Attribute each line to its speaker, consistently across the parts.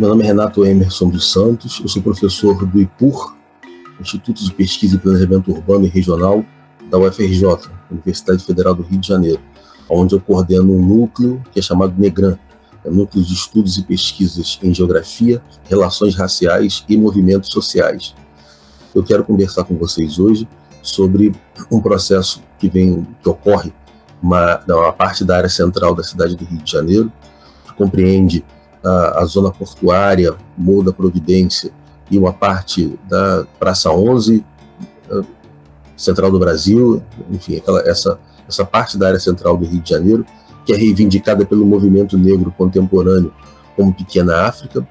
Speaker 1: Meu nome é Renato Emerson dos Santos, eu sou professor do IPUR, Instituto de Pesquisa e Planejamento Urbano e Regional da UFRJ, Universidade Federal do Rio de Janeiro, onde eu coordeno um núcleo que é chamado NEGRAN, Núcleo de Estudos e Pesquisas em Geografia, Relações Raciais e Movimentos Sociais. Eu quero conversar com vocês hoje sobre um processo que ocorre uma parte da área central da cidade do Rio de Janeiro, que compreende a zona portuária, Morro da Providência e uma parte da Praça 11, Central do Brasil, enfim, essa parte da área central do Rio de Janeiro, que é reivindicada pelo movimento negro contemporâneo como Pequena África,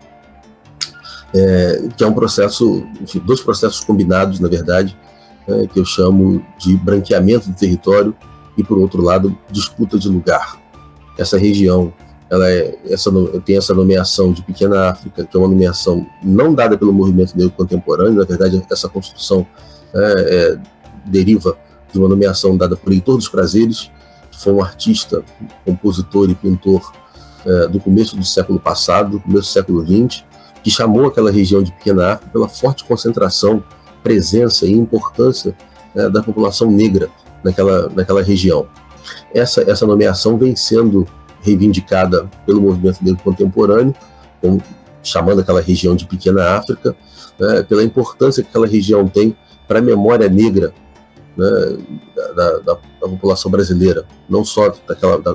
Speaker 1: que é um processo, enfim, dois processos combinados, na verdade, que eu chamo de branqueamento do território e, por outro lado, disputa de lugar. Essa região tem essa nomeação de Pequena África, que é uma nomeação não dada pelo movimento negro contemporâneo. Na verdade, essa construção deriva de uma nomeação dada por Heitor dos Prazeres, que foi um artista, compositor e pintor do começo do século passado, do começo do século XX, que chamou aquela região de Pequena África pela forte concentração, presença e importância da população negra naquela região. Essa nomeação vem sendo reivindicada pelo movimento negro contemporâneo, chamando aquela região de Pequena África, pela importância que aquela região tem para a memória negra, da população brasileira, não só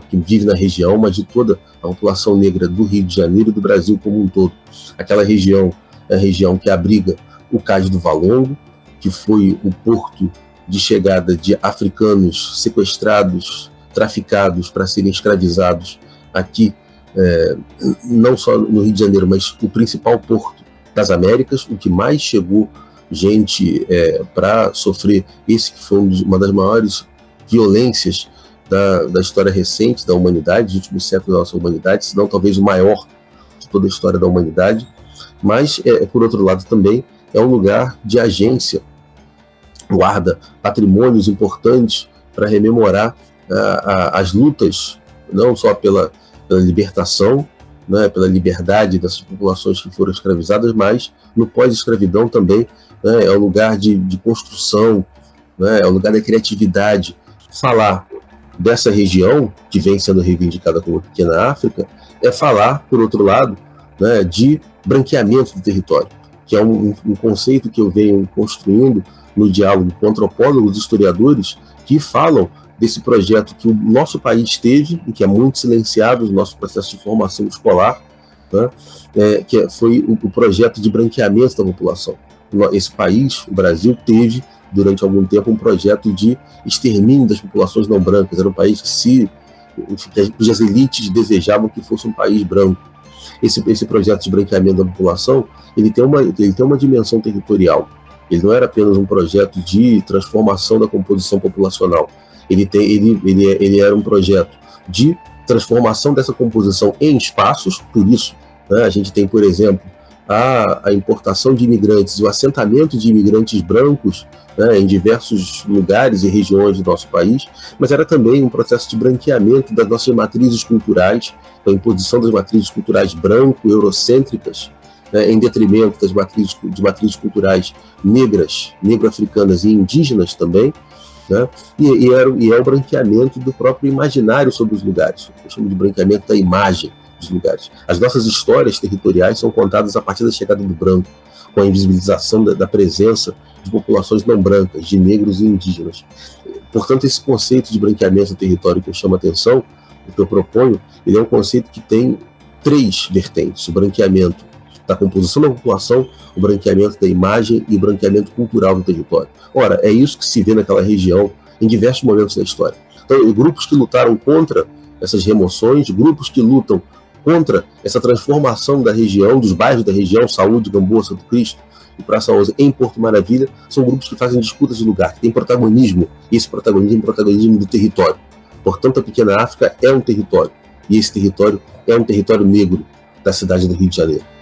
Speaker 1: que vive na região, mas de toda a população negra do Rio de Janeiro e do Brasil como um todo. Aquela região é a região que abriga o Cais do Valongo, que foi o porto de chegada de africanos sequestrados, traficados para serem escravizados aqui, não só no Rio de Janeiro, mas o principal porto das Américas, o que mais chegou gente para sofrer esse que foi uma das maiores violências da história recente da humanidade, dos últimos séculos da nossa humanidade, se não talvez o maior de toda a história da humanidade. Mas, por outro lado, também é um lugar de agência, guarda patrimônios importantes para rememorar as lutas, não só pela libertação, pela liberdade dessas populações que foram escravizadas, mas no pós-escravidão também é um lugar de construção, é um lugar da criatividade. Falar dessa região, que vem sendo reivindicada como Pequena África, é falar, por outro lado, de branqueamento do território, que é um conceito que eu venho construindo no diálogo com antropólogos e historiadores que falam desse projeto que o nosso país teve e que é muito silenciado no nosso processo de formação escolar, que foi o projeto de branqueamento da população. Esse país, o Brasil, teve durante algum tempo um projeto de extermínio das populações não brancas. Era um país cujas elites desejavam que fosse um país branco. Esse projeto de branqueamento da população, ele tem uma dimensão territorial. Ele não era apenas um projeto de transformação da composição populacional. Ele era um projeto de transformação dessa composição em espaços. Por isso, a gente tem, por exemplo, a importação de imigrantes, o assentamento de imigrantes brancos em diversos lugares e regiões do nosso país, mas era também um processo de branqueamento das nossas matrizes culturais, a imposição das matrizes culturais branco-eurocêntricas, em detrimento das matrizes culturais negras, negro-africanas e indígenas também, e é o branqueamento do próprio imaginário sobre os lugares. Eu chamo de branqueamento da imagem dos lugares. As nossas histórias territoriais são contadas a partir da chegada do branco, com a invisibilização da presença de populações não brancas, de negros e indígenas. Portanto, esse conceito de branqueamento do território que eu chamo a atenção, o que eu proponho, ele é um conceito que tem três vertentes: o branqueamento da composição da população, o branqueamento da imagem e o branqueamento cultural do território. Ora, é isso que se vê naquela região em diversos momentos da história. Então, grupos que lutaram contra essas remoções, grupos que lutam contra essa transformação da região, dos bairros da região, Saúde, Gamboa, Santo Cristo e Praça 11 em Porto Maravilha, são grupos que fazem disputas de lugar, que têm protagonismo, e esse protagonismo é o protagonismo do território. Portanto, a Pequena África é um território, e esse território é um território negro da cidade do Rio de Janeiro.